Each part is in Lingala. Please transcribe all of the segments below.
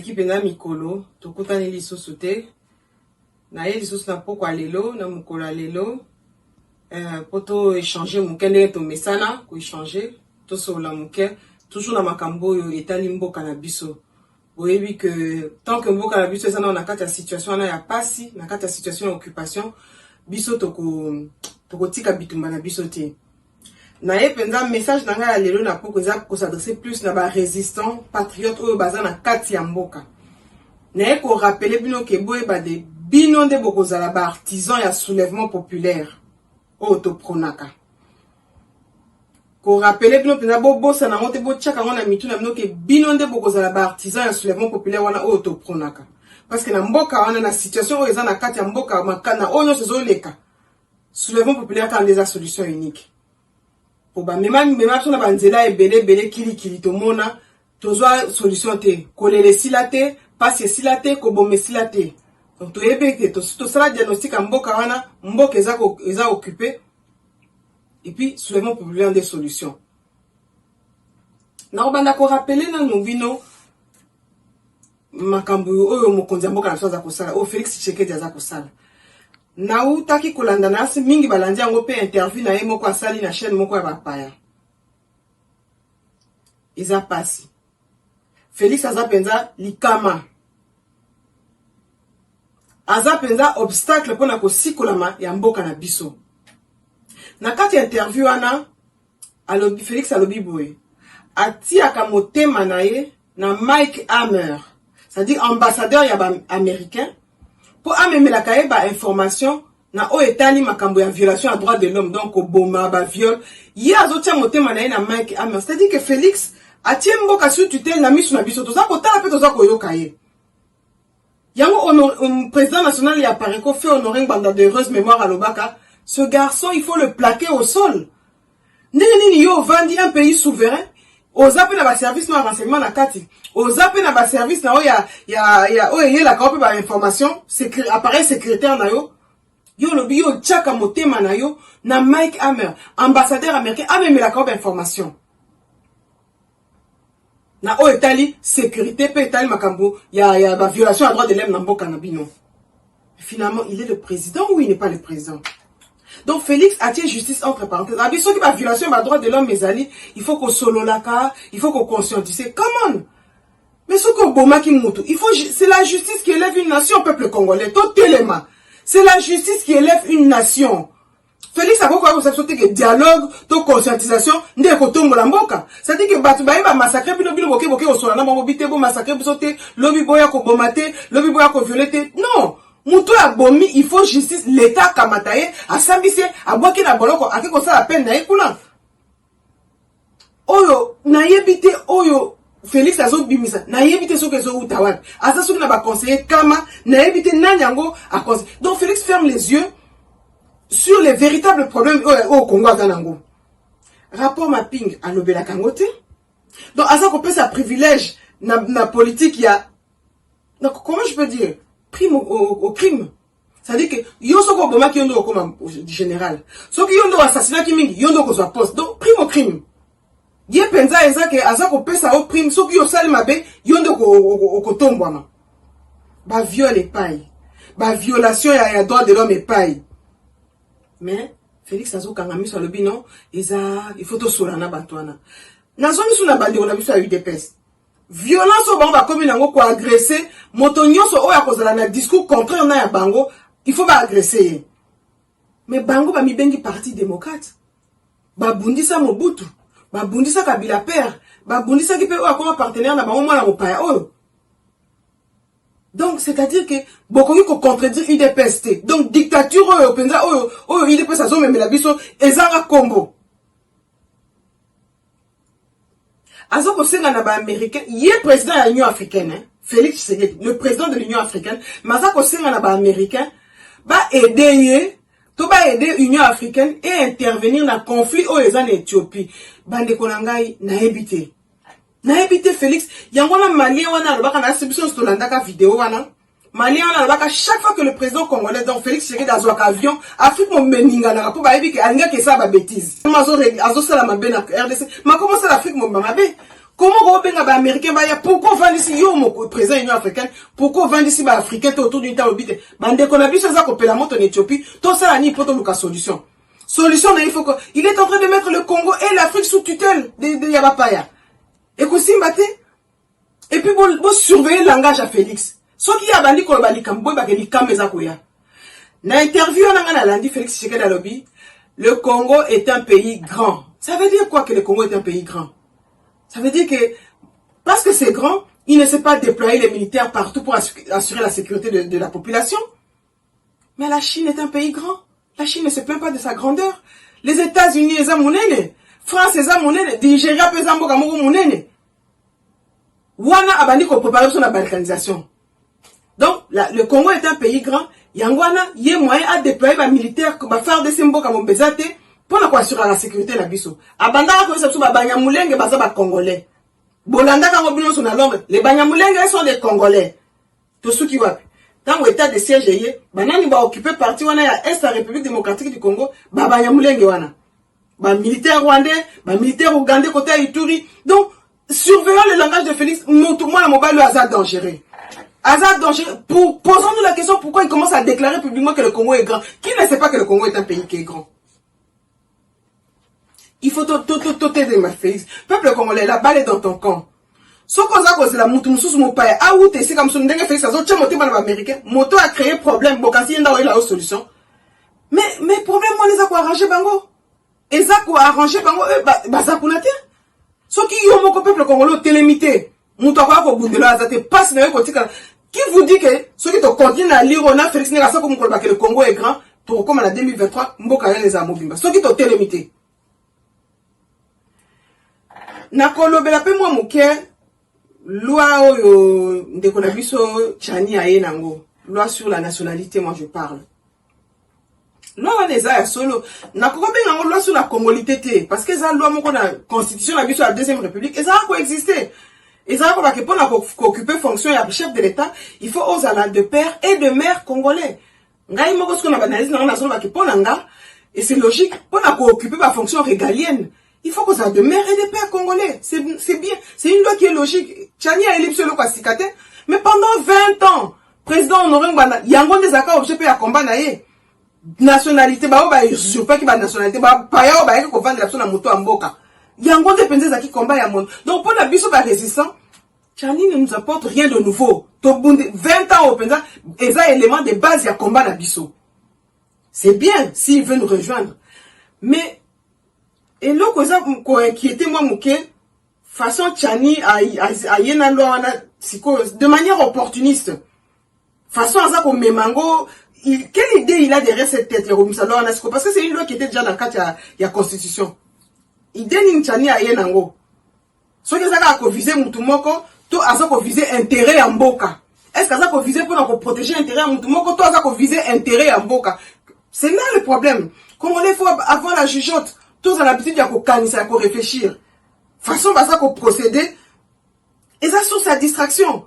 l'équipe na mikolo tokutani lisusu te na ye lisusu na poko lelo na mukolo lelo poto échanger mukende to mesana ko échanger to sola muke toujours na makambo yo etali mboka na biso boyebi que tant que mboka na biso ezana na kati ya situation na ya pasi na kati ya situation ya occupation biso toko tika bitumba na biso te na ye penza message na nga lelo na poko za ko s'adresser plus na ba résistant patriote oyo baza na kati ya mboka na ye ko rappeler bino ke boye ba de bino nde bokozala ba artisan ya soulèvement populaire oyo topronaka ko rappeler bino penza bobosa na monte bo tchaka ngona mitu na bino ke bino nde bokozala ba artisan ya soulèvement populaire wana oyo topronaka parce que na mboka wana na situation oyo eza na kati ya mboka makana oyo sezo leka soulèvement populaire quand des solutions uniques pour ba mema tona banzela ebele kili tomona tozwa solution te kolele sila te pasi sila te kobome sila te donc toyebe ke to sala diagnostic mboka wana mboka eza occupé et puis soulèvement populaire des solutions na obanda ko rappeler na nubino makambu oyo mokonzi mboka na soza kosala o Félix Tshisekedi aza kosala na utaki kolanda na asi mingi balandi yango pe interview na ye moko asali na chaîne moko ya bapaya eza pasi Félix aza penza likama aza penza obstacle pona kosikolama ya mboka na biso na kati ya interview wana alobi Félix alobi boye atiaka motema na ye na Mike Hammer c'est-à-dire ambassadeur ya ba américain pour amemelaka ye ba information na o etali makambo ya violation à droit de l'homme donc oboma ba viol ye azotia motema na ye na Mike Hammer c'est-à-dire que Félix atie mboka sous tutelle na misu na biso toza kotala pe toza koyoka ye yango président national ya Pareko fait honorer banda de heureuse mémoire à Lobaka ce garçon il faut le plaquer au sol nini yo vandi un pays souverain ozape na ba service na renseignement na kati ozape na ba service na oya oye la kaope ba information appareil sécuritaire na yo lobi yo tchaka motema na yo na Mike Hammer ambassadeur américain ameme la kaope information na o etali sécurité pe etali makambo ya ba violation à droit de l'homme na mboka na bino finalement il est le président ou il n'est pas le président. Donc Félix a tiré justice entre parenthèses. Abiso qui va violation des droits de l'homme mesali, il faut qu'on solo laka, il faut qu'on conscientise. Come on. Mais ce qu'on boma qui moutou, il faut c'est la justice qui élève une nation peuple congolais. Tout élément. C'est la justice qui élève une nation. Félix a beaucoup accepté que dialogue, to conscientisation, ndé ko tombo la mboka. Ça dit que batu ba ba massacrer bino boké au solana mo bité bo massacrer bisoté, lobi boya ko bomate, lobi boya ko violeté. Non. Moutou a bomi, il faut justice, l'État kamataye, a sambise, a boaki na boloko, a keko sa la peine na ekuna. Oyo, na yebite, oyo, Félix azo bimisa, na yebite so kezo utawan. Asa souk na ba conseiller kama, na yebite nanyango a conseiller. Donc Félix ferme les yeux sur les véritables problèmes au Congo à Ganango. Rapport mapping à l'Obela Kangote. Donc asa ko sa privilège na politique ya. Donc comment je peux dire? Prime au crime. C'est-à-dire que yo soko boma ki yondo comme général. Soko yondo assassinat ki mingi yondo ko so poste. Donc prime au crime. Ye penza ezake azako pesa au prime soko yo sali mabe yondo ko tombwana. Ba viol et paille. Ba violation ya droit de l'homme et paille. Mais Félix azo kangami sur le bino il faut to solana batwana. Nazo misu na bandi na biso ya UDPS. Violence au bango comme nango ko agresser moto nyonso oya kozala na discours contraire na ya bango il faut ba agresser mais bango ba mibengi parti démocrate ba bundisa Mobutu ba bundisa Kabila père ba bundisa ki pe oya comme partenaire na bango mwana mopaya oyo donc c'est-à-dire que bokoki ko contredire UDPS donc dictature oyo penza oyo UDPS azo memela biso ezanga kombo Azoko senga na ba américain, il est président de l'Union africaine, hein? Félix Tshisekedi, le président de l'Union africaine, mais Azoko senga na ba américain, ba aider l'Union africaine et intervenir dans le conflit au en Éthiopie. Bande konangai na ebité. Na ebité Félix, yangona malien wana lobaka na submission stolandaka vidéo wana. Malien wana lobaka chaque fois que le président congolais donc Félix Tshisekedi azwaka avion, Afrique mo meninga na po ba ebi ke alinga ke ça ba bêtise. Azo sala mabe na RDC. Ma comment ça l'Afrique mo mabe? Comment on benga ba américain ba ya pourquoi vendre ici yo mon président Union africaine pourquoi vendre ici ba africain autour d'une table bite bande qu'on a vu ça ko pela moto en Éthiopie tout ça ni poto luka solution il faut que il est en train de mettre le Congo et l'Afrique sous tutelle de Yabapaya et que simbate et puis bon surveiller le langage à Félix ce qui a bandi ko bali kambo ba ke likameza ko ya na interview na ngana landi Félix Tshisekedi lobby le Congo est un pays grand. Ça veut dire quoi que le Congo est un pays grand? Ça veut dire que, parce que c'est grand, il ne sait pas déployer les militaires partout pour assurer la sécurité de la population. Mais la Chine est un pays grand. La Chine ne se plaint pas de sa grandeur. Les États-Unis, les Amounene. France, les Amounene. Nigeria, les Amounene. Wana abandi ko préparer sur la balkanisation. Donc, le Congo est un pays grand. Yangwana, il y a moyen à déployer les militaires qui vont faire des symboles comme Bezate. Pour assurer la sécurité la biso abanda ko sepso ba banyamulenge baza ba congolais bolanda ka ngobino sur la langue les banyamulenge sont des congolais to suki wapi dans l'état de siège yé banani ba occuper partie wana ya est la République démocratique du Congo ba banyamulenge wana ba militaire rwandais ba militaire ougandais côté Ituri donc surveillant le langage de Félix tout moi la mobile hasard dangereux posons-nous la question pourquoi il commence à déclarer publiquement que le Congo est grand. Qui ne sait pas que le Congo est un pays qui est grand? Il faut t'aider ma fille. Peuple congolais, la balle est dans ton camp. Ce qu'on a causé la moto, sous mon père, ah ou t'es comme son dernier fait ça, tu monté par l'américain, moto a créé problème, bon, quand il y a une solution. Mais problème, on les a quoi arrangé, bango. Et ça, quoi arrangé, bango, ça, pour la terre. Ce qui y a mon peuple congolais, télémité. Moto quoi, pour bout de là, ça te passe, mais qui vous dit que ceux qui te continuent à lire, on a Félix Négasa, comme que le Congo est grand, pour comme en 2023, Mboka les a mobimba. Ceux qui te télémité. Nakolobela pe moi moke loi oyo ndeko na biso Tchani aye nango loi sur la nationalité moi je parle loi wana eza ya solo nakobenga ngo loi sur la congolité te parce que ça loi moko na constitution na biso la deuxième république eza ko exister eza ko ba ke pona ko occuper fonction ya chef de l'état il faut ozala de père et de mère congolais ngai moko ce qu'on a banalisé na solo ba ke pona nga et c'est logique pona ko occuper ba fonction régalienne. Il faut que ça de mère et de père congolais. C'est bien. C'est une loi qui est logique. Tchani a ellipsé le Kwastikate. Mais pendant 20 ans, président Honoré Mbana, Yangon des accords objet à combat naïe. Nationalité, bah, je pas qui va nationalité, bah, paya, bah, qu'on vende la personne à moto en boca. Yangon des penses à qui combat à monde. Donc, pour la biso, bah, résistant, Tchani ne nous apporte rien de nouveau. 20 ans au pensa, et ça, élément de base, il y a combat à biso. C'est bien, s'il veut nous rejoindre. Mais, et là, quoi inquiété moi mouké façon Tchani a yena loana de manière opportuniste façon à ça comme Memango quelle idée il a derrière cette tête parce que c'est une loi qui était déjà dans le cadre il y a constitution idée ni Tchani a yena ngo ce que ça a visé mutumoko to a ça visé intérêt en boka est-ce que ça a visé pour protéger intérêt en mutumoko to a ça visé intérêt en boka c'est là le problème comme on est faut avoir la jugeote. Tous à l'habitude, il y a qu'on réfléchir. Façon, bah, ça qu'on procéder. Et ça, sur sa distraction.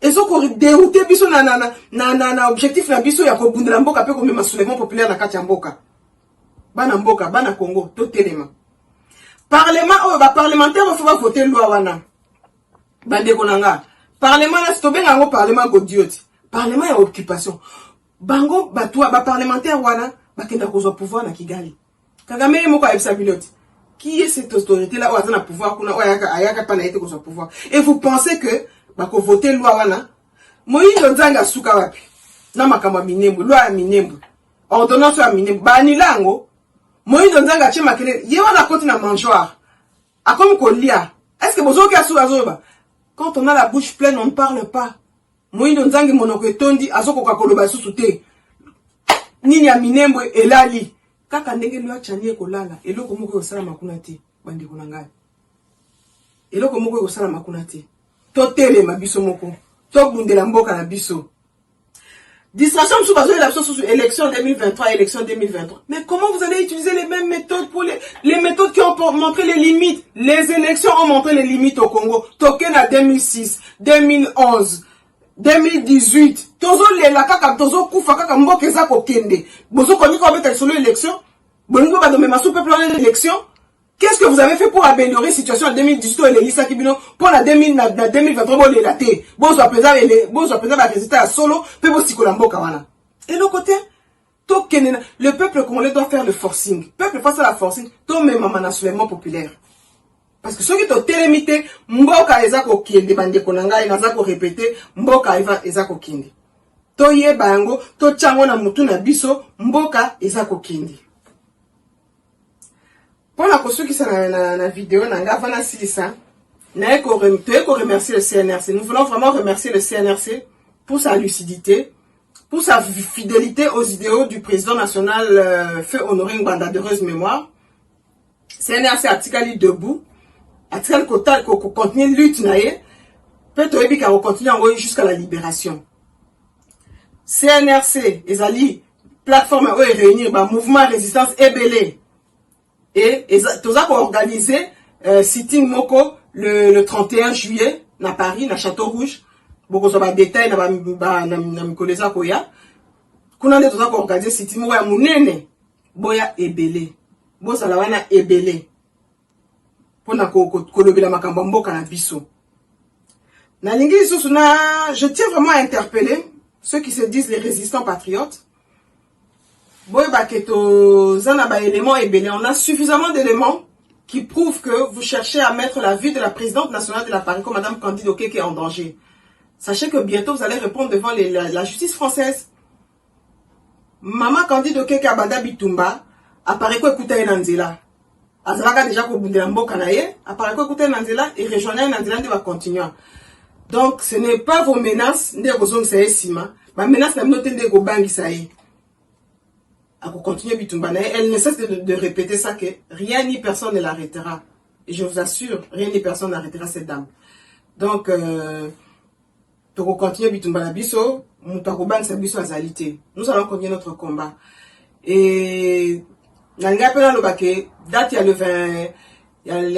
Et ça qu'on dérouté, biso, na, objectif, na, biso, il y a qu'on bounde la mboka, peu comme un soulèvement populaire, na, kati mboka. Bana mboka, bana Congo, tout élément. Parlement, oh, bah, parlementaire, il faut pas voter loi, wana. Bande konanga. Parlement, là, c'est bien, un parlement, godioti. Parlement, il y a occupation. Bango, bah, toi, bah, parlementaire, wana, bah, kenda kozo pouvoir, na Kigali. Kagame est moko aïbsa pilote. Qui est cette autorité-là où a un pouvoir, où ayaka pas naïté qu'on soit pouvoir. Et vous pensez que, bah, qu'on vote loi wana, Moïse Nzanga souka wapi. Na makamba minembu, loi à minembu. Ordonnance à minembu. Bah, ni lango. Moïse Nzanga tche makele, yewa la côte na mangeoire. A comme kolia. Est-ce que bozo ki asu azoba? Quand on a la bouche pleine, on ne parle pas. Moïse Nzanga monoko tondi, azoko kakoloba sous te. Nini ya minembu elali. Kaka ndenge lwa Tchani ekolala eloko moko osala makuna te bande konanga eloko moko osala makuna te to telema biso moko to bundela mboka na biso distraction sous bazo la sous élection 2023 élection 2023 mais comment vous allez utiliser les mêmes méthodes pour les méthodes qui ont montré les limites les élections ont montré les limites au Congo token à 2006 2011 2018 tozo lela kaka tozo kufa kaka mboka eza kokende bozo koni ko beta solo élection bolingo ba domema sous peuple en élection Qu'est-ce que vous avez fait pour améliorer la situation en 2018 et les Kibino pour la 2023 bon les laté. Bon soit présent les résultats à solo, peut vous sikolambo kawana. Et l'autre côté, le peuple congolais doit faire le forcing. Le peuple face à la forcing, tout même un soulèvement populaire. Parce que ceux qui ont télémité, mboka ezako kinde bande konanga inazako répéter mboka ezako kinde. To ye bango, to chango na mutu na biso, mboka ezako kinde. Pour la cause qui sont dans la vidéo, on a remercier le CNRC. Nous voulons vraiment remercier le CNRC pour sa lucidité, pour sa fidélité aux idéaux du président national Feu Honoré Ngbanda d'heureuse mémoire. CNRC a tiré debout, a tiré le contenu lutte naïe, peut-être continuer jusqu'à la libération. CNRC, ezali plateforme où réunir mouvement résistance ébélé. Et tout ça organisé sitting moko le 31 juillet na Paris na Château Rouge. Beaucoup de détails na mikoleza koya. Kuna nde tout ça organisé sitting moko ya munene boya ebele. Bo sala wana ebele. Pona kolobela makambo mboka na biso. Na lingi susu na je tiens vraiment à interpeller ceux qui se disent les résistants patriotes. On a suffisamment d'éléments qui prouvent que vous cherchez à mettre la vie de la présidente nationale de la Paris comme Madame Candide Okeke en danger. Sachez que bientôt vous allez répondre devant la justice française. Maman Candide Okeke Abada Bitumba apparaît quoi écouter Nanzela. Azalaka déjà qu'au bout de l'ambo kanaye apparaît quoi écouter Nanzela et rejoindre Nanzela de va continuer. Donc ce n'est pas vos menaces ne rozong saye sima. Ma menace n'a pas de go bangi saye. À continuer Bitumba, elle ne cesse de répéter ça que rien ni personne ne l'arrêtera. Et je vous assure, rien ni personne n'arrêtera cette dame. Donc, pour continuer Bitumba la biso, Moutarouban sa biso azalité. Nous allons continuer notre combat. Et Nanga pena lo baké, date il y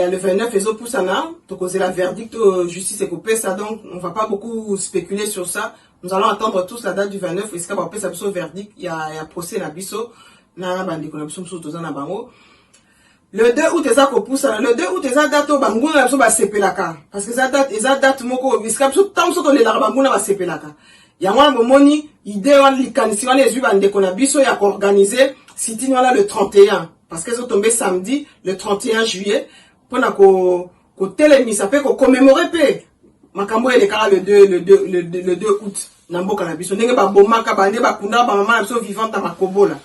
a le 29 et pour ça na, to causer la verdict justice et coupé ça donc on va pas beaucoup spéculer sur ça. Nous allons attendre tous la date du 29 et ce qu'on va appeler ça biso verdict, il y a procès na biso na bandi ko na biso muso toza na bango. Le 2 août eza ko poussa, le 2 août eza date o bango na biso ba sepelaka parce que eza date moko biska biso tant so to le la bango na ba sepelaka. Ya mwana bomoni idée wana likanisi wana ezwi bande ko na biso ya organiser sitting wana le 31 parce que sont tombé samedi le 31 juillet pour na ko télémisa pe ko commémorer pe makambo ele kala le 2 août na mboka na biso ndenge ba bomaka bande ba kunda ba mama na biso vivante à makobola.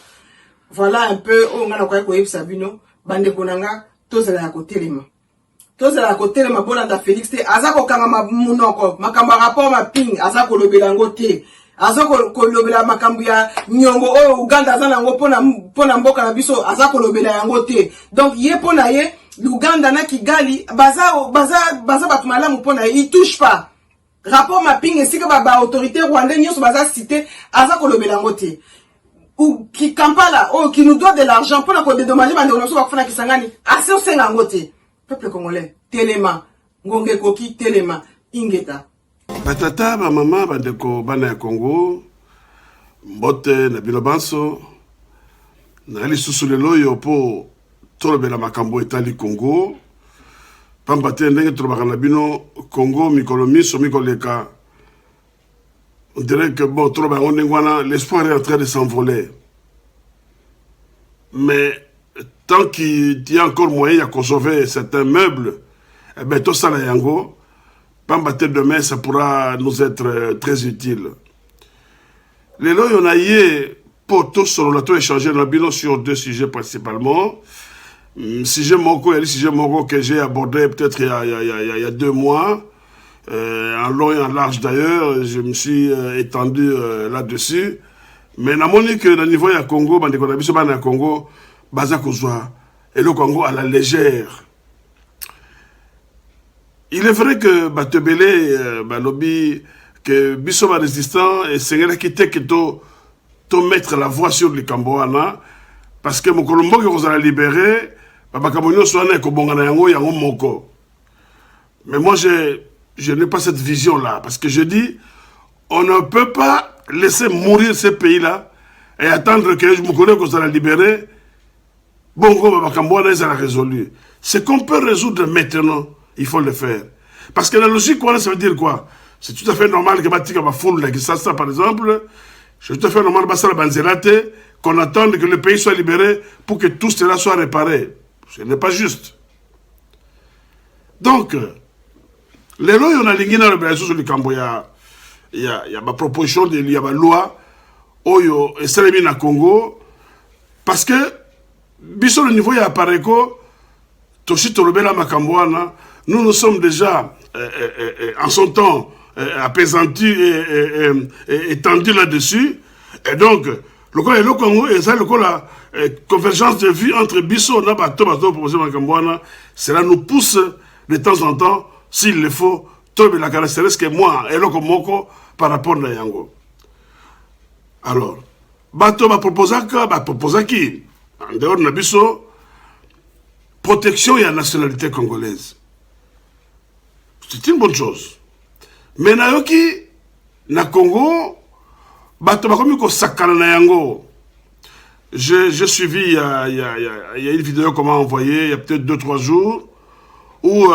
Voilà un peu o ngana ko yebisa bino bande konanga tozela ya ko telema. Tozela ya ko telema bolanda Félix te azako kanga munoko makambo rapport ma ping azako lobela ngote. Azako kolobela makambo ya nyongo oyo Uganda azana ngo pona mboka na biso azako lobela yango te. Donc ye pona ye Uganda na Kigali baza batu malamu pona il touche pas. Rapport mapping et si que ba autorité rwandaise nyonso baza cité azako lobela yango te. Ou qui Kampala qui nous doit de l'argent pour la dédommager bande on so bakufuna kisangani assez osenga yango te. Peuple congolais telema ngonge koki telema ingeta. Batata, ma maman, bandeko bana ya Congo, mbote na bilobanso, na ali susu lelo yo po tolobela makambo etali Congo, pambate ndenge tolobaka na bino Congo mikolo miso mikoleka. On dirait que bon, tolobaka ndenge wana l'espoir est en train de s'envoler. Mais tant qu'il y a encore moyen de conserver certains meubles, eh ben tout ça la yango. Pambaté demain, ça pourra nous être très utile. Les lois, on a eu pour tous sur le échanger dans bilan sur deux sujets principalement. Sujet Moko, il y a le sujet Moko que j'ai abordé peut-être il y a 2 mois. En long et en large d'ailleurs, je me suis étendu là-dessus. Mais na moni que le niveau ya Congo, bande ko na biso bana Congo, baza kozwa et le Congo à la légère. Il est vrai que Batebele, lobby, que Bissoma résistant et Sengela qui était que to mettre la voix sur le Cambouana, parce que mon Colombo qui vous a libéré, Babakabonio soit né Kobongana Yango Yango Moko. Mais moi, je n'ai pas cette vision-là, parce que je dis, on ne peut pas laisser mourir ces pays-là et attendre que je me connais qu'on soit libéré Bongo, Bakambouana, ils ont résolu. Ce qu'on peut résoudre maintenant, il faut le faire. Parce que la logique, ça veut dire quoi? C'est tout à fait normal que Batika va foule la Kisasa, par exemple. C'est tout à fait normal qu'on attende que le pays soit libéré pour que tout cela soit réparé. Ce n'est pas juste. Donc, les lois, on a l'ingénieur de Brésil sur le Camboya. Il y a ma proposition, il y a ma loi, Oyo, et c'est le Congo. Parce que, sur le niveau, il y a Pareko, Toshi Torobela Makambouana, nous sommes déjà, en son temps, apaisantis et étendus là-dessus. Et donc, le Congo, et ça, la convergence de vue entre Bisso et Nabato, proposé Makambouana, cela nous pousse de temps en temps, s'il le faut, trouver la caractéristique que moi, et le Moko, par rapport à Yango. Alors, Bato va proposer qui? En dehors de Bisso, protection et la nationalité congolaise. C'est une bonne chose. Mais nayoki, na Congo, bato bakomi ko sakana na yango. J'ai suivi, il y a une vidéo qu'on m'a envoyée, il y a peut-être 2-3 jours, où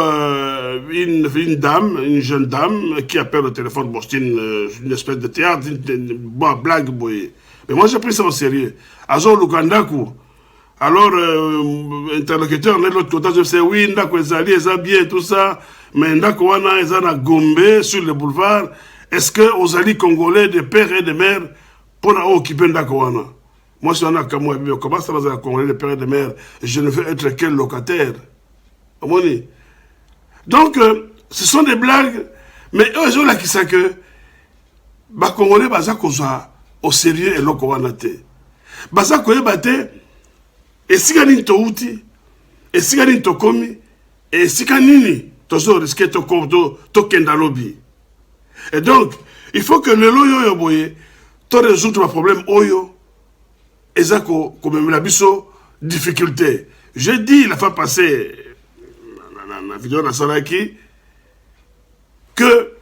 une dame, une jeune dame, qui appelle au téléphone, bon, c'est une espèce de théâtre, une blague, boy. Mais moi j'ai pris ça au sérieux. Azo Lukandaku. Alors, interlocuteur, de l'autre côté, je sais, oui, Ndako Ezali, Eza bien, tout ça, mais Ndako Wana, Eza na Gombe, sur le boulevard, est-ce que Ozali Congolais, de père et de mère, pour occuper Ndako Wana? Moi, je suis en Akamou, comment ça va être Congolais, de père et de mère? Je ne veux être quel locataire? Donc, ce sont des blagues, mais eux, ils ont là qui savent que, les Congolais, baza koza, au sérieux et loko Wana te. Baza koye bate, et si nini touti, et si nini tokomi, et si nini tozo risqué to kendalobi. Et donc, il faut que le loyo yo boye, to résoudre le problème oyo, et ça comme la biso difficulté. J'ai dit la fois passée, dans la vidéo de Salaki, que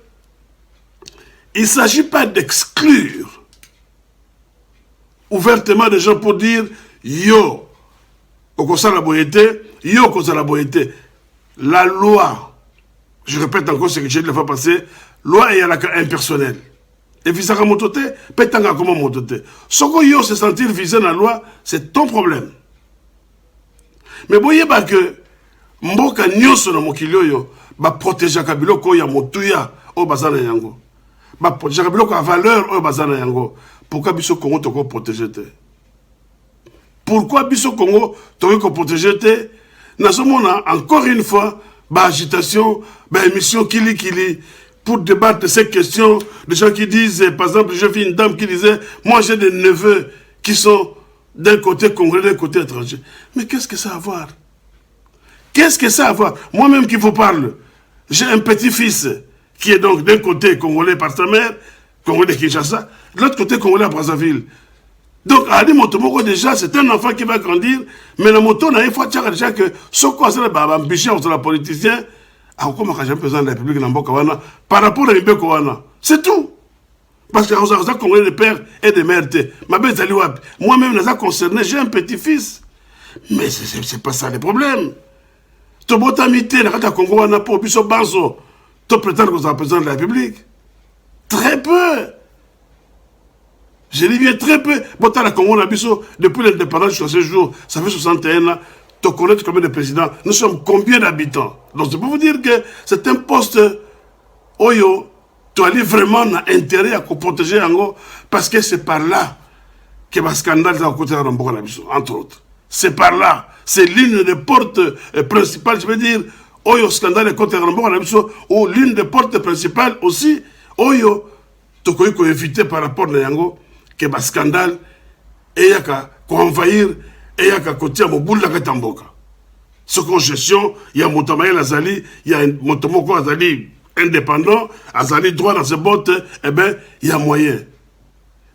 il ne s'agit pas d'exclure ouvertement des gens pour dire yo, la loi, je répète encore ce que j'ai dit la fois passée, loi est impersonnelle. Et visaka motote, petanga comment motote. Soko yo se sentir visé dans la loi, c'est ton problème. Mais voyez pas que mboka nyoso na mokilio yo ba protéger kabiloko ya motuya o bazana yango. Ba protéger kabiloko a valeur o bazana yango. Pourquoi biso Congo toko protéger te? Pourquoi biso Congo toko protéger te? Nazomona encore une fois ba agitation, ba émission kili pour débattre de ces questions, des gens qui disent, par exemple, j'ai vu une dame qui disait, moi j'ai des neveux qui sont d'un côté congolais, d'un côté étranger. Mais qu'est-ce que ça a à voir? Qu'est-ce que ça a à voir? Moi-même qui vous parle, j'ai un petit-fils qui est donc d'un côté congolais par sa mère, congolais de Kinshasa, de l'autre côté congolais à Brazzaville. Donc, à Motomoko, déjà, c'est un enfant qui va grandir, mais le moto, il faut déjà que ce qu'on a ambition entre les politiciens, par rapport à l'Ibeko Wana. C'est tout. Parce que nous avons congolais de père et de mère. Moi-même, je suis concerné, j'ai un petit-fils. Mais ce n'est pas ça le problème. Tu botamité, le Congo Wana pour Bisso Banzo. Tu prétends que vous êtes président de la République. Très peu. Je dis bien très peu. Bota la Congo Bisso, depuis l'indépendance jusqu'à ce jour, ça fait 61 ans. Tu connais combien de présidents? Nous sommes combien d'habitants? Donc, je peux vous dire que c'est un poste, Oyo, tu as vraiment intérêt à protéger Ango, parce que c'est par là que le scandale est à côté de Ramboka, entre autres. C'est par là. C'est l'une des portes principales, je veux dire, Oyo, scandale est contre Ramboka, ou l'une des portes principales aussi, Oyo, tu peux éviter par rapport à Yango, que le scandale est à envahir. Et il y a qu'à côté de Moboul la Katamboka. Ce qu'on gestion, il y a Montamaël Azali, il y a Montomoko Azali indépendant, Azali droit dans ses bottes, eh bien, il y a moyen.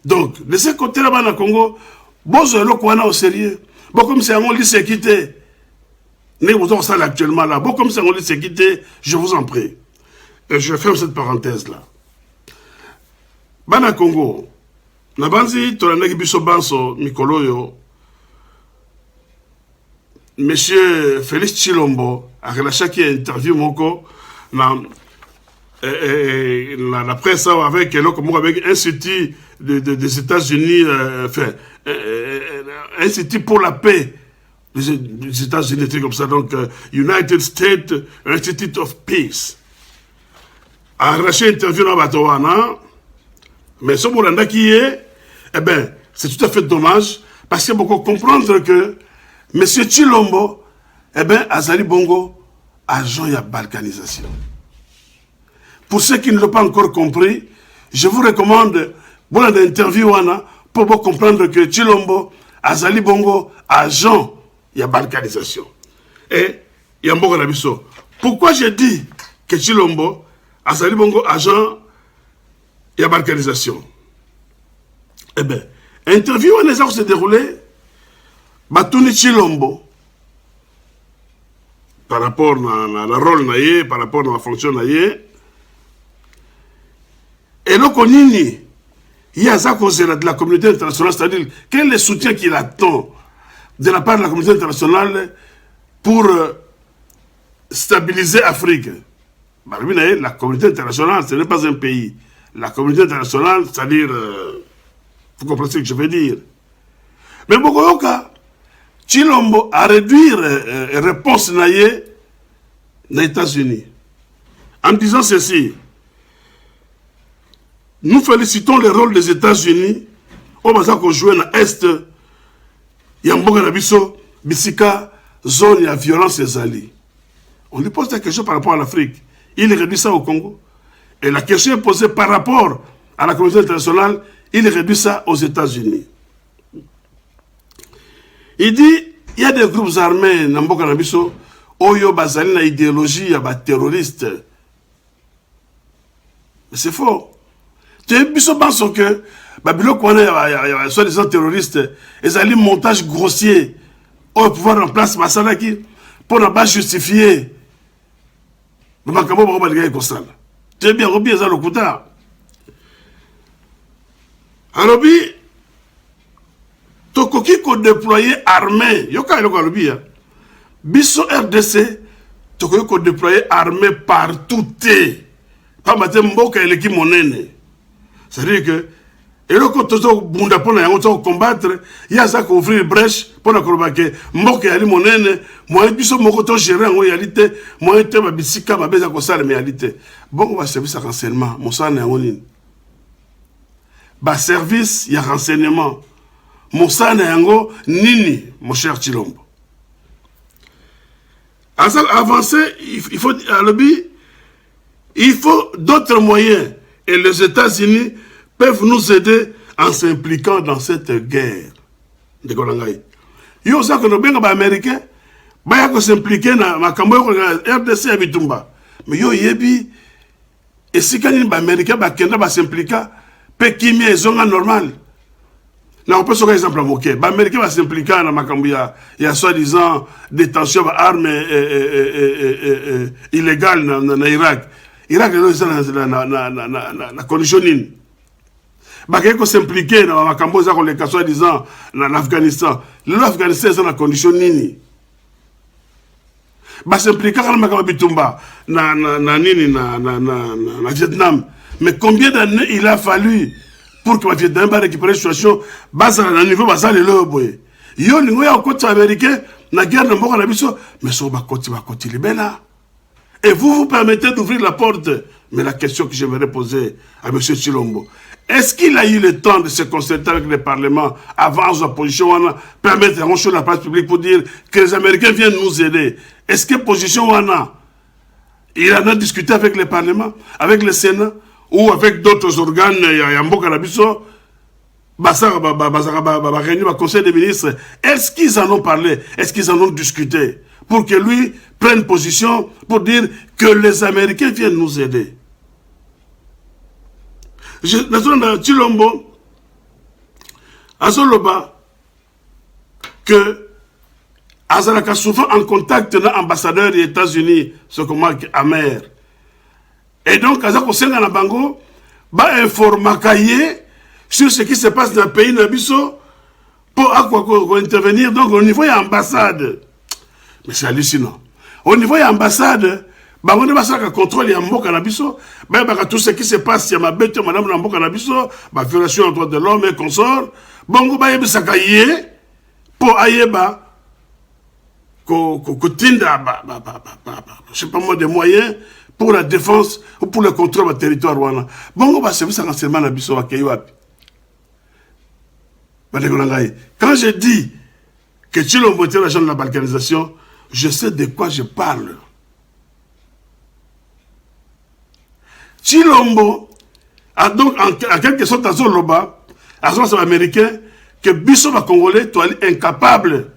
Donc, de ce côté-là, dans le Congo, bon, je l'ai au sérieux. Bon, comme c'est un lit sécurité, mais vous en savez actuellement là, bon, comme c'est un lit sécurité, je vous en prie. Et je ferme cette parenthèse-là. Bana Congo, Nabanzi, Tolanaki Biso Banso, Mikoloyo, Monsieur Félix Tshilombo a relâché qui interview moko la presse avec Institut des États-Unis, Institut pour la paix des États-Unis, comme ça, donc United States Institute of Peace. A relâché interview dans Batowana, mais ce Boulanda qui est, eh ben, c'est tout à fait dommage, parce qu'il faut comprendre que M. Tshilombo, eh ben, Azali Bongo, agent de la balkanisation. Pour ceux qui ne l'ont pas encore compris, je vous recommande, bon, l'interview, pour vous comprendre que Tshilombo, Azali Bongo, agent de la balkanisation. Et, il y a un bon rabisso. Pourquoi j'ai dit que Tshilombo, Azali Bongo, agent de la balkanisation? Eh bien, l'interview, on s'est déroulé, Batouni Tshilombo, par rapport à la rôle naïe, par rapport à la fonction naïe, et le Konini, il y a ça de la communauté internationale, c'est-à-dire quel est le soutien qu'il attend de la part de la communauté internationale pour stabiliser l'Afrique. La communauté internationale, ce n'est pas un pays. La communauté internationale, c'est-à-dire, vous comprenez ce que je veux dire. Mais beaucoup de cas, Tshilombo a réduit la réponse naïe des États-Unis en disant ceci. Nous félicitons le rôle des États-Unis au basa qu'on joue dans l'Est. Il y a un bon rabisso, Bissika, zone de violence et zali. On lui pose la question par rapport à l'Afrique. Il réduit ça au Congo. Et la question est posée par rapport à la communauté internationale. Il réduit ça aux États-Unis. Il dit, il y a des groupes armés dans Mboka Nabiso, Oyo Bazali na idéologie à terroriste. Mais c'est faux. Tu as vu que Babylone connaît soi-disant terroristes, ils ont un montage grossier au pouvoir en place Masalaki pour ne pas justifier le makambo pour le gars ça. Tu es bien rebi ça le kuta. Alors bi tokoki ko déployer armée, yoka eloko lobi ya. Biso RDC tokoki ko déployer armée partout té. Pas matin mboka eleki monene. C'est-à-dire que, et là, quand on combattre, il y a ça qui ouvrir brèche pour la combattre. Moi, qui est mon aîné, moi, je suis géré en réalité, moi, je suis bisika, ma bête à cause de la réalité. Bon, on va service à renseignement, mon sang est en ligne. Bah, service, il y a renseignement. Mon sang est en nini, mon cher Tshilombo. À ça, avancer, il faut d'autres moyens. Et les États-Unis peuvent nous aider en s'impliquant dans cette guerre. De Golangaï. Yo, ça que nous sommes américains, ils s'impliquer dans la RDC à Bitumba. Mais yo, yebi, et si quand les Américains s'impliquer, Pékin est normal. Là, on peut se faire un exemple à moquer. Les Américains vont s'impliquer dans la il y a soi-disant détention d'armes illégales en Irak. Irak est dans la condition nini. Il faut s'impliquer dans la Cambodge, soi-disant, dans l'Afghanistan. L'Afghanistan est dans la condition nini. Il faut s'impliquer dans la Bitumba, dans Vietnam. Mais combien d'années il a fallu pour que le Vietnam récupère la situation basée à un niveau basé à l'Europe. Il y a un côté américain, la guerre de Mboka Nabiso, mais sur le côté libéral. Et vous vous permettez d'ouvrir la porte. Mais la question que j'aimerais poser à M. Tshilombo, est-ce qu'il a eu le temps de se concerter avec le Parlement avant la position permettre de rentrer la place publique pour dire que les Américains viennent nous aider? Est-ce que position il en a discuté avec le Parlement, avec le Sénat ou avec d'autres organes, Yamboka Nabiso, réunion au Conseil des ministres? Est-ce qu'ils en ont parlé? Est-ce qu'ils en ont discuté? Pour que lui prenne position pour dire que les Américains viennent nous aider. Tshilombo, Azoloba, que Azalaka souvent en contact avec l'ambassadeur des États-Unis, ce qu'on marque amer. Et donc, Azako Senga Nabango, va informer sur ce qui se passe dans le pays Nabiso pour intervenir. Donc, au niveau de l'ambassade. Mais c'est hallucinant. Au niveau de l'ambassade, on a un contrôle de Mboka Nabiso, tout ce qui se passe, il y a ma bête, madame Mboka Nabiso, violation des droits de l'homme et consort, bongo ba yebi sakaye, pour ayeba, tinda, je sais pas moi, des moyens pour la défense ou pour le contrôle du territoire rwanda. Bongo ba service renseignement Nabiso wa Keyoapi. Quand je dis que Chilombo était l'agent de la balkanisation, je sais de quoi je parle. Chilombo a donc en quelque sorte à Zoloba, à son américain, que Bisso va Congolais, toi incapable.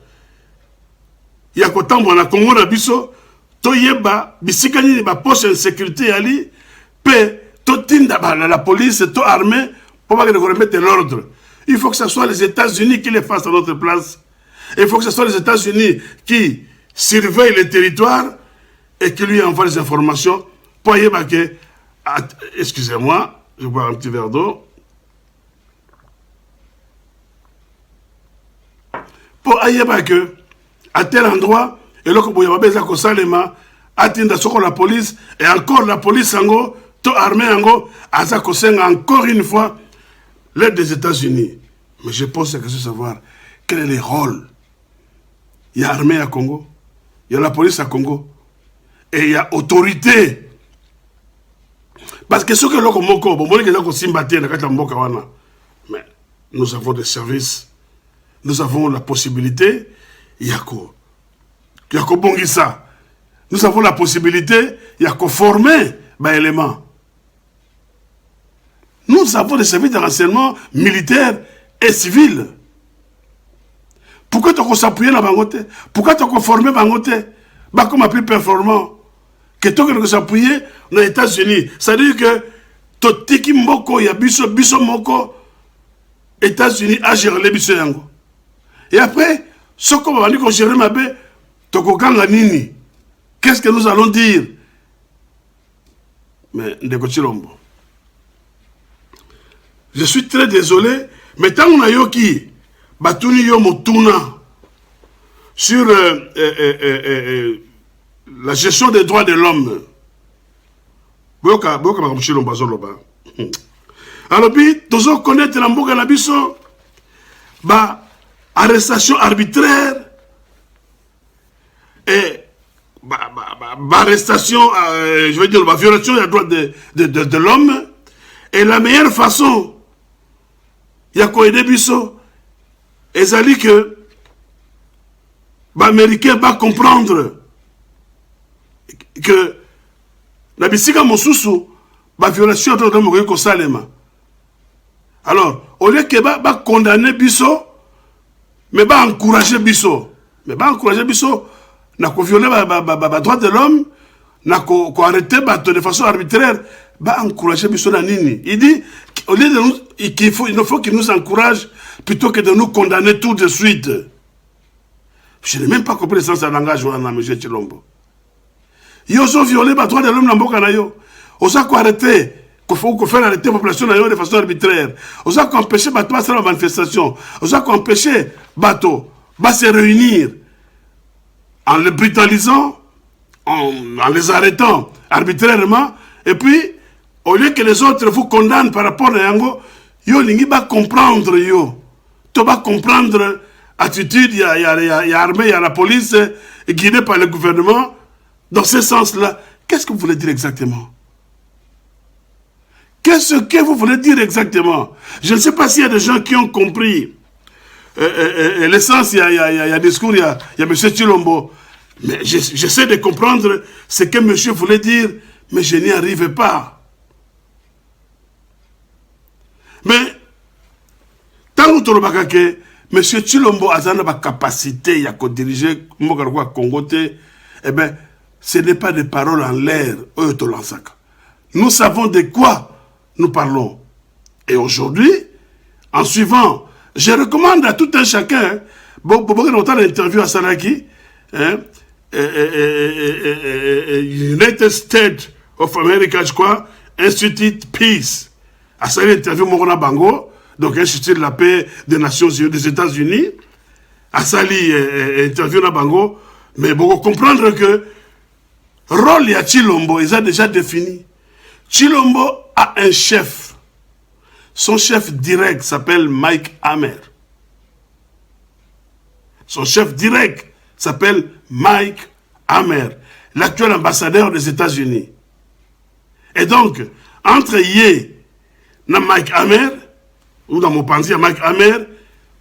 Il y a qu'autant dans la Congo na Bisso, toyeba, bisikani ba poche de sécurité ali, pe totinda la police, to armée pour pas que remettre l'ordre. Il faut que ce soit les États-Unis qui les fassent à notre place. Il faut que ce soit les États-Unis qui surveillent le territoire et qui lui envoient les informations pour y marquer. Excusez-moi, je bois un petit verre d'eau. Pour y marquer à tel endroit, et là, il y a besoin de Salema, atteindre la police, et encore la police, tout armée, encore une fois, l'aide des États-Unis. Mais je pose la question de savoir quel est le rôle. Il y a l'armée à Congo, il y a la police à Congo, et il y a autorité. Parce que ce que l'on moko, mais nous avons des services, nous avons la possibilité, il y a quoi? Il y a quoi bongisa? Nous avons la possibilité, il y a quoi former des éléments. Nous avons des services de renseignement militaires et civils. Pourquoi tu as s'appuyer dans Bangote? Pourquoi tu as formé Bangote? Comme un plus performant que tu as s'appuyer dans les États-Unis. C'est-à-dire que Totiki Mboko, il y a Bisso Moko, États-Unis a géré les Bisso Yango. Et après, ce qu'on va dire qu'on gère ma baie, Tokokanga Nini. Qu'est-ce que nous allons dire? Mais Ndeko Chilombo. Je suis très désolé, mais tant qu'on a yoki, batuni yo motuna sur la gestion des droits de l'homme. Alors, puis, tous on connaît la mboka na biso, arrestation arbitraire et arrestation, je veux dire, violation des droits de l'homme. Et la meilleure façon, il y a quoi aider biso, et ça dit que l'Américain va comprendre que la bisika mosusu, la violation de l'homme ko salema. Alors, au lieu que va condamner biso, mais va encourager biso. Mais va encourager biso, n'a ko violer les droits de l'homme, n'a ko arrêter de façon arbitraire, va encourager biso na nini. Il dit, au lieu de nous, il faut qu'il nous encourage plutôt que de nous condamner tout de suite. Je n'ai même pas compris le sens de langage, M. Chilombo. Ils ont violé les droits de l'homme dans Mboka na yo. Ils ont arrêté, il faut faire arrêter la population de façon arbitraire. Ils ont empêché les bateaux de faire la manifestation. Ils ont empêché les bateaux de se réunir en les brutalisant, en les arrêtant arbitrairement. Et puis, au lieu que les autres vous condamnent par rapport à Yango, yo lingi va comprendre yo. Tu vas comprendre l'attitude, il y a l'armée, il y a la police, guidée par le gouvernement. Dans ce sens-là, qu'est-ce que vous voulez dire exactement? Qu'est-ce que vous voulez dire exactement? Je ne sais pas s'il y a des gens qui ont compris l'essence, il y a discours, il y a M. Chilombo. Mais j'essaie de comprendre ce que monsieur voulait dire, mais je n'y arrive pas. Mais, tant que M. Chilombo a la capacité de diriger le Congo, eh bien, ce n'est pas des paroles en l'air. Nous savons de quoi nous parlons. Et aujourd'hui, en suivant, je recommande à tout un chacun, beaucoup longtemps l'interview à Saraki, United States of America, je crois, Institute Peace. À ça, l'interview Morona Bango, donc Institut de la paix des Nations Unies, des États-Unis. À ça, l'interview na Bango, Mais vous comprendre que rôle ya Tshilombo, ils ont déjà défini. Tshilombo a un chef. Son chef direct s'appelle Mike Hammer. Son chef direct s'appelle Mike Hammer, l'actuel ambassadeur des États-Unis. Et donc, entre Ye et Mike Hammer, ou dans mon pensée, Mike Hammer,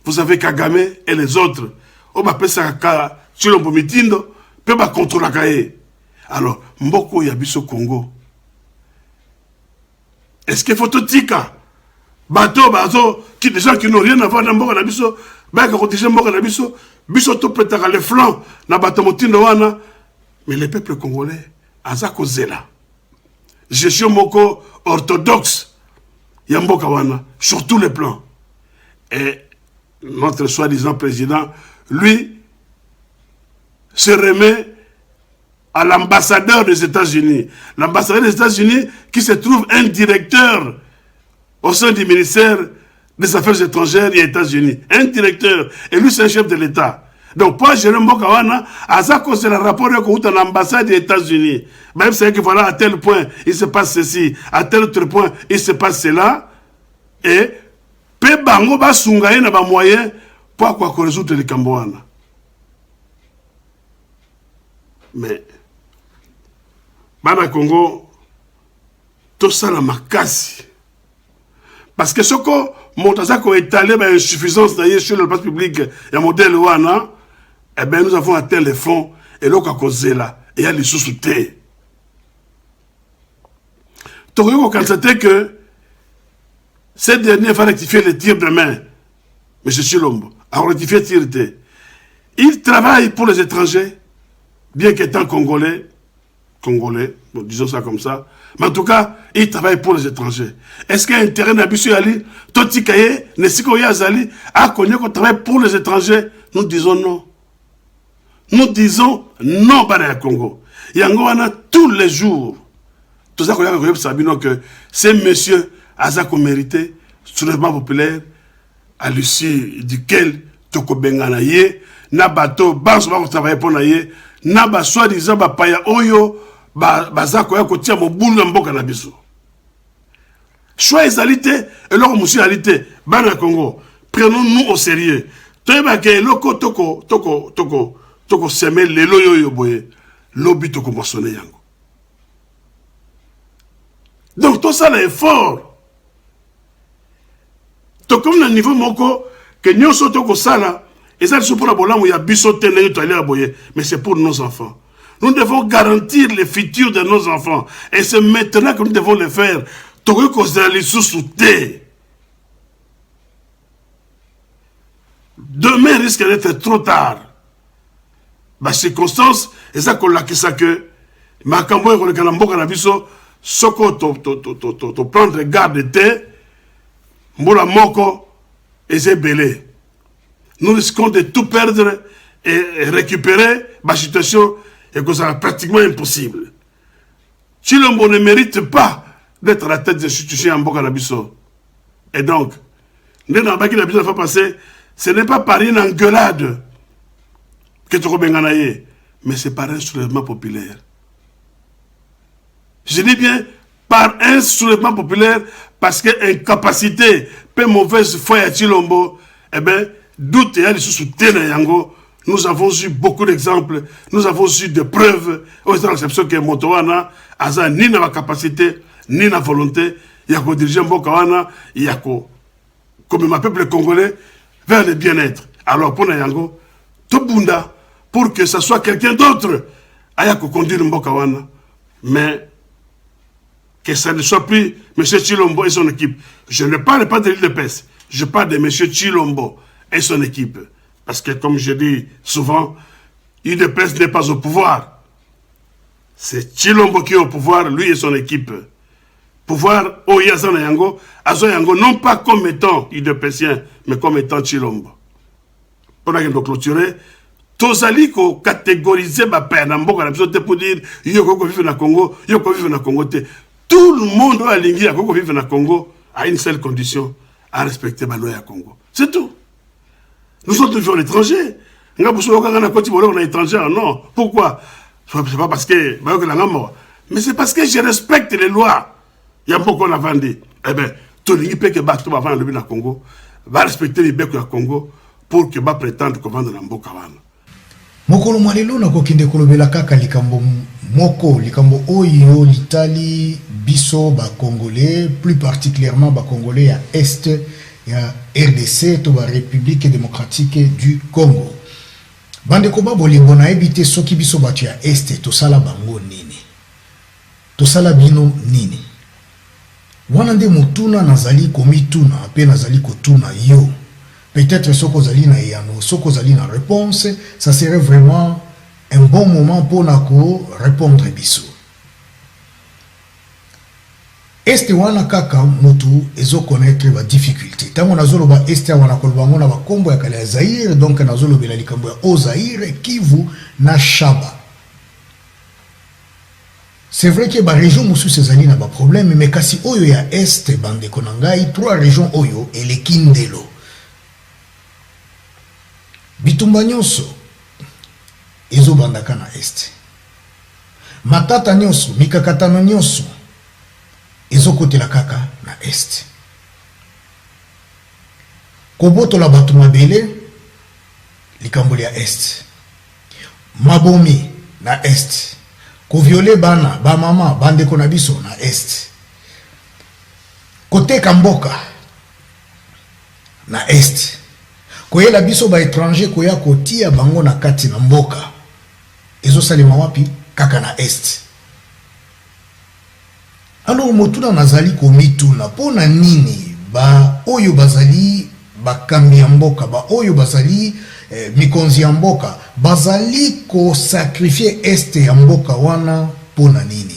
vous avez Kagame et les autres. On va appeler ça Tshilombo Mitindo, peut pas contrôler la cahier. Alors, Mboko Yabiso Congo. Est-ce qu'il faut tout tika? Bateau, des gens qui n'ont rien à voir dans Mboko Nabiso, ben, quand on dit Mboko Nabiso, biso to peut-être les flancs, na bateau Motindo wana. Mais le peuple congolais, Azako Zela. Gestion Moko orthodoxe, Yamboka wana, sur tous les plans. Et notre soi-disant président, lui, se remet à l'ambassadeur des États-Unis. L'ambassadeur des États-Unis qui se trouve un directeur au sein du ministère des Affaires étrangères des États-Unis. Un directeur. Et lui, c'est un chef de l'État. Donc, pour gérer Mbokawana, à ça cause de la rapport de l'ambassade des États-Unis. Même c'est que voilà, à tel point, il se passe ceci. À tel autre point, il se passe cela. Et, pe bango ba sungaye na ba moyen pour quoi résoudre les Cambouana. Mais, Bana Congo, tout ça la makasi. Parce que ce qu'on Montazako est allé à insuffisance sur le place public et modèle Wana, eh bien nous avons atteint les fonds et l'eau a causé là. Et il y a les sous-soutés. Donc on constate que ces derniers vont rectifier les tirs de main. M. Tshilombo a rectifié les tirs de main. Il travaille pour les étrangers, bien qu'étant congolais, bon, disons ça comme ça, mais en tout cas, il travaille pour les étrangers. Est-ce qu'il y a intérêt d'Abisu Ali, Totikaye, Nesiko Yazali, à connaître qu'on travaille pour les étrangers? Nous disons non. Nous disons non, Bana Congo. Yango a tous les jours. Tout ça, qu'on a que ces messieurs, Azako mérité, soulèvement populaire, à l'issue duquel Toko Benganaye, Nabato, Bansoma, travaille pour Naye, Naba, soi-disant, Bapaya Oyo, Bazako ya kotia mobulu na mboka na biso. Choix égalité et leur monsieur alité. Bana Congo, prenons-nous au sérieux. Toyeba ke loko toko semer le loyo yo boye. Lobi toko mosone yango. Donc tout ça là est fort. To comme na niveau moko que nyonso toko sala, et ça c'est pour la bola où ya biso tene to aller boye, mais c'est pour nos enfants. Nous devons garantir le futur de nos enfants. Et c'est maintenant que nous devons le faire. Demain risque d'être trop tard. La circonstance, et ça qu'on l'a que ma campagne pour le Canambo Canabiso, soko to prendre garde de terre, mola moko et zébélé. Nous risquons de tout perdre et récupérer la situation. Et que ça sera pratiquement impossible. Tshilombo ne mérite pas d'être à la tête des institutions en Bokanabiso. Et donc, ce n'est pas par une engueulade que tu Benganaye, mais c'est par un soulèvement populaire. Je dis bien par un soulèvement populaire parce que incapacité, peu mauvaise foi à Tshilombo, eh bien, doute et à sous-soutenir Yango. Nous avons eu beaucoup d'exemples, nous avons eu des preuves, aux exceptions que Motowana, Aza ni na capacité, ni na volonté, il y a qu'au dirigeant Mbokawana, il y a qu'au, comme ma peuple congolais, vers le bien-être. Alors pour Nayango, tout bunda, pour que ce soit quelqu'un d'autre, il y a qu'au conduire Mbokawana, mais que ça ne soit plus M. Tshilombo et son équipe. Je ne parle pas de l'île de Pes, je parle de M. Tshilombo et son équipe. Parce que, comme je dis souvent, UDPS n'est pas au pouvoir. C'est Tshilombo qui est au pouvoir, lui et son équipe. Pouvoir, Oyazana Yango, Azo Yango, non pas comme étant UDPSien, mais comme étant Tshilombo. Pour clôturer, Tozali ko catégoriser ma peine, pour dire, Yoko vive na Congo, Yoko vive na Congo. Tout le monde a l'ingé à Yoko vive na Congo à une seule condition, à respecter ma loi à Congo. C'est tout. Nous sommes toujours à l'étranger. nga buso ka na koti bolo na étranger non pourquoi c'est pas parce que ba que la mort mais c'est parce que je respecte les lois ya mboko na vandi eh ben to lingi pe que ba to ba vendre na Congo va respecter les becs ya Congo pour que ba prétendre ko vendre na mboka wana mokolo malelo na kokinde kolobela kaka likambo moko likambo oyo l'Italie biso ba congolais plus particulièrement ba congolais ya est ya RDC to ba République démocratique du Congo bande ko ba bolingo na ebité soki biso batu ya est to sala bango nini to sala bino nini wana nde mutuna nazali komituna pe nazali kotuna yo peut-être soko zali na yano soko zali na réponse ça serait vraiment un bon moment pour nako répondre biso este wana kaka mutu ezo connaître ba difficulté tango nazolo ba este wana kolbango na ba kombo ya kala ya Zaire donc nazolo bela likambo ya o Zaire Kivu na Shaba. C'est vrai que ba région musu sezali na ba problème mais kasi oyo ya est bande konangai trois régions oyo elekindelo bitumba nyonso ezo bandaka na est matata nyonso mikakatano nyonso ezo kotela kaka na est kobotola bato mabele likambo ya est mabomi na est koviole bana ba mama bandeko na biso na est koteka mboka na est koyela biso ba étranger koya kotia bango na kati na mboka ezo salima wapi kaka na est alors motuna nazali komituna pona nini ba oyo bazali bakambi ya mboka ba oyo bazali mikonzi ya mboka bazali ko sacrifier est ya mboka wana pona nini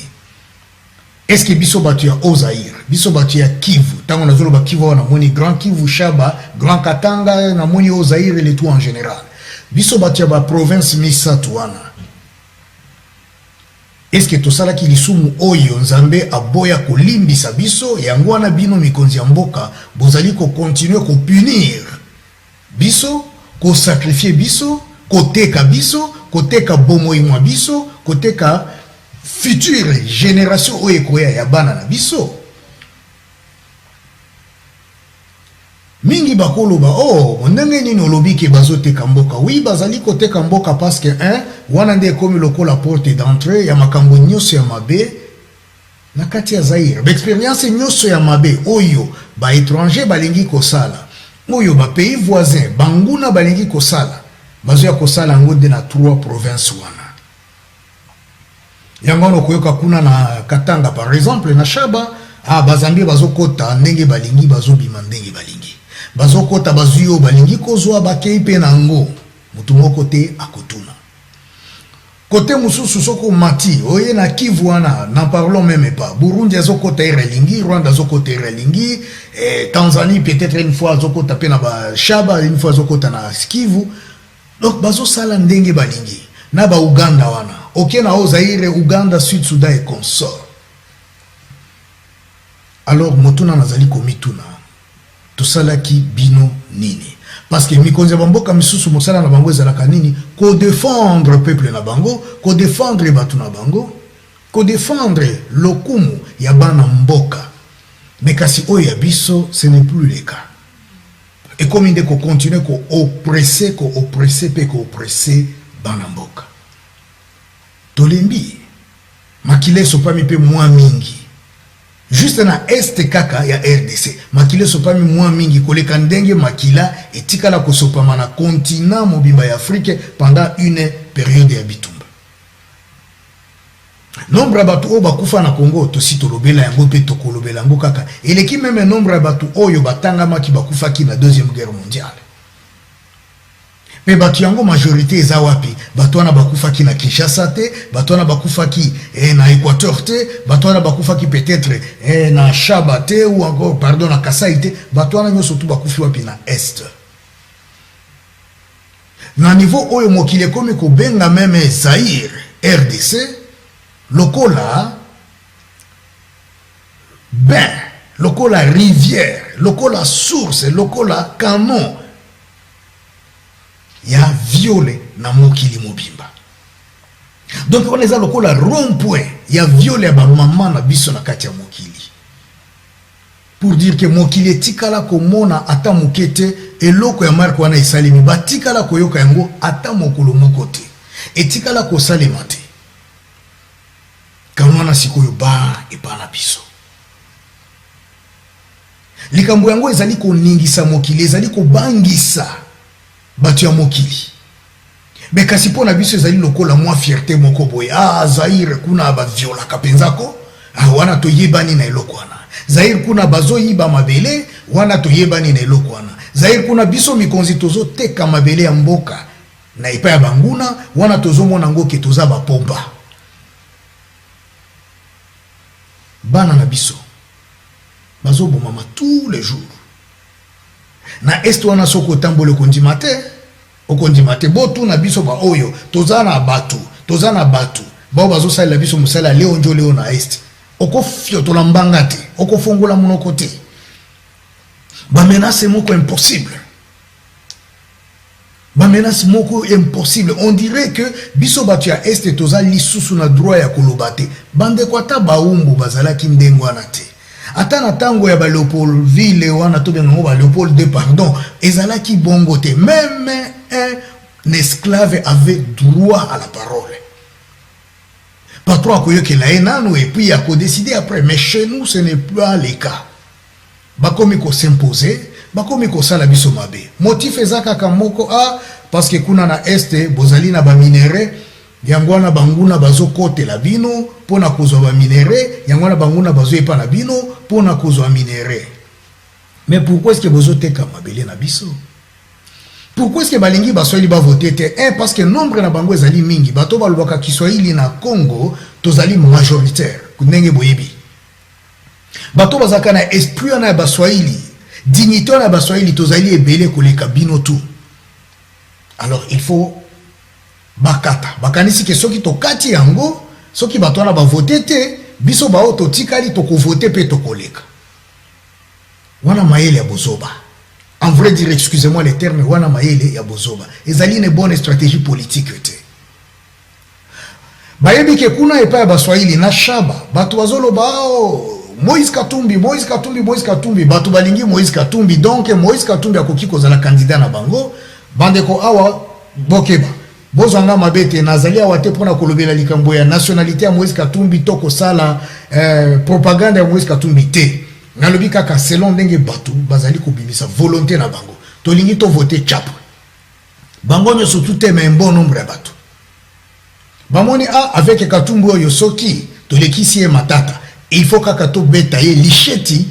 est-ce que biso batu ya Zaire biso batu ya Kivu tango nazolo ba Kivu wana moni Grand Kivu Shaba Grand Katanga na moni Zaire les tout en général biso batu ya ba province misatu wana est-ce que tosala ki lisumu oyo nzambe aboya kolimbisa biso yango wana bino mikonzi ya mboka bozali ko continuer ko punir biso ko sacrifier biso koteka biso koteka bomoi mwa biso koteka future génération oyo ekoya ya bana na biso mingi bakoloba oh ndenge nini olobi ke bazoteka mboka oui bazali koteka mboka parce que wana nde komi lokola porte d'entrée ya makambo nyonso ya mabe na kati ya Zaire l'expérience nyonso ya mabe oyo ba étranger balingi kosala oyo ba pays voisin banguna balingi kosala bazoya kosala ngode na trois provinces wana yangono koyoka kuna na Katanga par exemple na Shaba bazambi bazokota ndenge balingi bazobima ndenge balingi bazokota bazuyo balingi kozwa bakei pe nango mutu moko te akotuna côté mususu soko mati oye na Kivu wana n'en parlons même pas Burundi azokota erelingi Rwanda azokota erelingi Tanzanie peut-être une fois azokota pe na ba Shaba une fois azokota na Kivu donc bazosala ndenge balingi na ba Uganda wana ok na Zaire Uganda Sud Soudan et consort alors motuna nazali komituna tosalaki bino nini parce que mikonzi ya bamboka misusu mosala na bango ezalaka nini ko défendre peuple na bango ko défendre batu na bango ko défendre lokumu ya bana mboka mais kasi oyo ya biso ce n'est plus le cas et comme inde ko continuer ko oppresser pe ko oppresser bana mboka tolembi makile sopami pe mwa mingi juste na est kaka ya RDC makile sopami mwa mingi koleka ndenge makila etikala kosopama na continent mobimba ya Afrique pendant une période ya bitumba nombre batu o bakufa na Congo to sitolobela yango pe tokolobela yango kaka eleki même nombre batu oyo batanga maki bakufa ki na deuxième guerre mondiale mais batu yango majorité eza wapi batu wana bakufa ki na Kinshasa te batu wana bakufa ki na Équateur te batu wana bakufa ki peut-être na Shaba te ou encore pardon na Kasai te batu wana nyoso tu bakufi wapi na est na niveau oyo mokile komi ko benga même Zaire RDC lokola ben lokola rivière lokola source lokola canon ya viole na mokili mobimba. Donc on eza lokola rond-point ya viole ya ba mama na biso na kati ya mokili. Pour dire que mokili etikala komona ata mokete eloko ya marque wana esalemi batikala koyoka yango ata mokolo moko te. Etikala kosalema te. Kamwana sikoyo ba ebana biso. Likambo yango ezali koningisa mokili, ezali kobangisa batu ya mokili. Me kasi pona biso ezali lokola mwa fierté moko boye. Ah, Zaire kuna ba viola kapenzako. Ah, wana to yebani na eloko wana. Zaire kuna bazo yiba mabele, wana to yebani na eloko wana. Zaire kuna biso mikonzi tozo teka mabele ya mboka na ipa ya banguna, wana tozo mona ngoke toza ba pomba. Bana na biso bazo bomama tous les jours. Na est wana soko tambole kondimate, okondimate botu na biso ba oyo, toza na batu. Bao bazo sali la biso musala leo njo leo na est. Oko fiotola mbanga te, oko fongola monoko te. Ba menace moko impossible. On dirait que biso batu ya est toza lisusu na droit ya kolobate. Bande kwata baumbu bazalaki ndengwana te. Ata na tango ya ba Léopoldville wana to bengo ba Léopold II pardon, ezalaki bongo te. Même un esclave avait droit à la parole. Pas trop à koyokela enano et puis à décider après. Mais chez nous ce n'est pas le cas. Bakomi ko s'imposer, bakomi ko sala biso mabe. Motif ezaka kamoko parce que kuna na este bozali na ba minere yangwana banguna bazo kote la bino pona kozwa ba minere, yangwana banguna bazo epa na bino pona kozwa minere. Mais pourquoi est-ce que bozo teka mabele na biso? Pourquoi est-ce que balingi baswahili ba voter te? Parce que nombre na bango ezali mingi, bato balobaka Kiswahili na Congo tozali majoritaire kunenge boyebi. Bato bazaka na esprit na baswahili, dignité na baswahili tozali ebele koleka bino tout. Alors il faut bakata. Bakanisi ke soki tokati yango, soki bato na ba voter te, biso ba oto tikali to ko voter pe to koleka. Wana maele ya bozoba. En vrai dire, excusez-moi les termes, wana maele ya bozoba. Ezali une bonne stratégie politique te. Bayebi ke kuna epa ya baswahili na shaba, batu wazolo bao Moïse Katumbi, batu balingi Moïse Katumbi, donc Moïse Katumbi akoki kozala candidat na bango, bandeko awa bokeba. Bozanga mabete nazali awate pona kolobela likambo ya nationalité ya Moïse Katumbi toko sala propagande ya Moïse Katumbi te. Nalobi kaka selon ndenge batu bazali kobimisa volonté na bango. Tolingi to voter chap. Bango nyoso tout mais un bon nombre ya batu. Bamoni avec Katumbi oyo soki tolekisi e matata. Il faut kaka to betaye licheti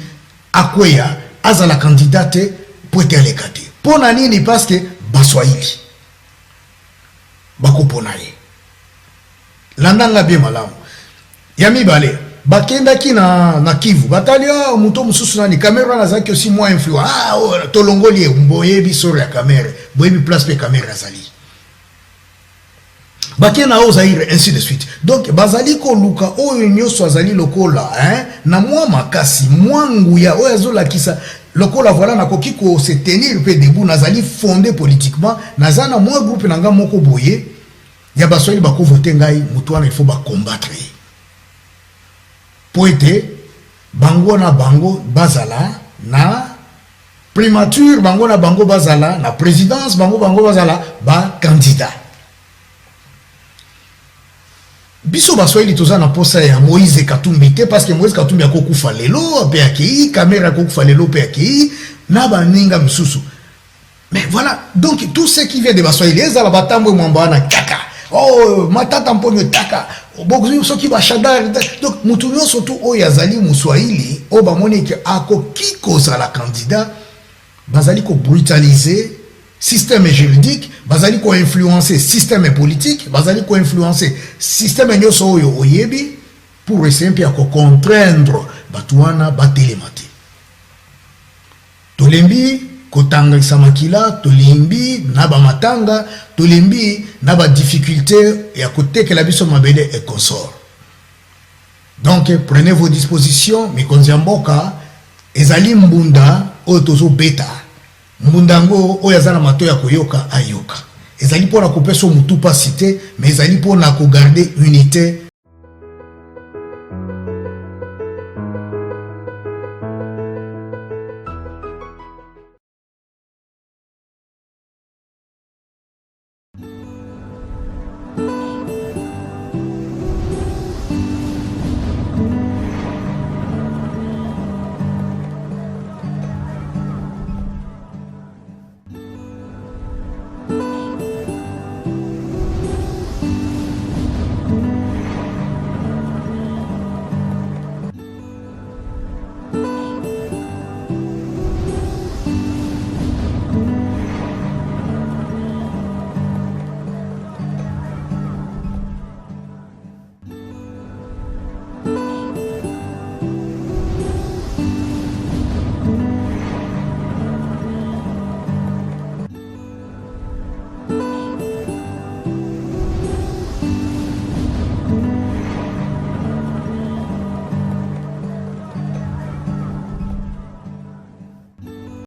akweya azala candidate poete alekate. Pona nini parce que baswahili. Bako pona ye. Landanga bien malamu. Yami bale. Bakenda ki na Kivu. Batali muto mususu nani. Kamera na zaki aussi moins influent. Tolongoli mboye bisoro ya kamera. Boye bi place pe kamera zali. Bakena o Zaire ainsi de suite. Donc bazali ko luka oyo nyoso azali lokola na mwa makasi mwangu ya oyo azola kisa lokola voilà na koki ko se tenir pe debout nazali fondé politiquement nazana mwa groupe nanga moko boye ya baswahili bako voter ngai mutu wana il faut ba combattre. Poete bango na bango bazala na primature, bango na bango bazala na présidence, bango bazala ba candidat. Biso baswahili toza na posa ya Moïse Katumbi te parce que Moïse Katumbi akokufa lelo pe akei, kamera akokufa lelo pe akei, na baninga misusu. Mais voilà, donc tout ce qui vient de baswahili ezala batambo mwamba na kaka. Oh, matata mponyo taka. Bokuzi soki ba shadar. Donc mutu nyonso tu oyo azali muswahili, o bamoni ke akoki kozala candidat, bazali ko brutaliser système juridique, bazali ko influencer système politique, bazali ko influencer système nyoso oyo oyebi pour essayer à contraindre batuana batelemati. Tolembi kotanga samakila, tolembi naba matanga, tolembi naba difficulté ya koteke la biso mabele et consort. Donc prenez vos dispositions, mikonziamboka ezali mbunda oyo tozo beta. Mbundango oyazana mato ya koyoka ayoka. ezali pour na couper son mutu pas cité mais ezali pour na ko garder unité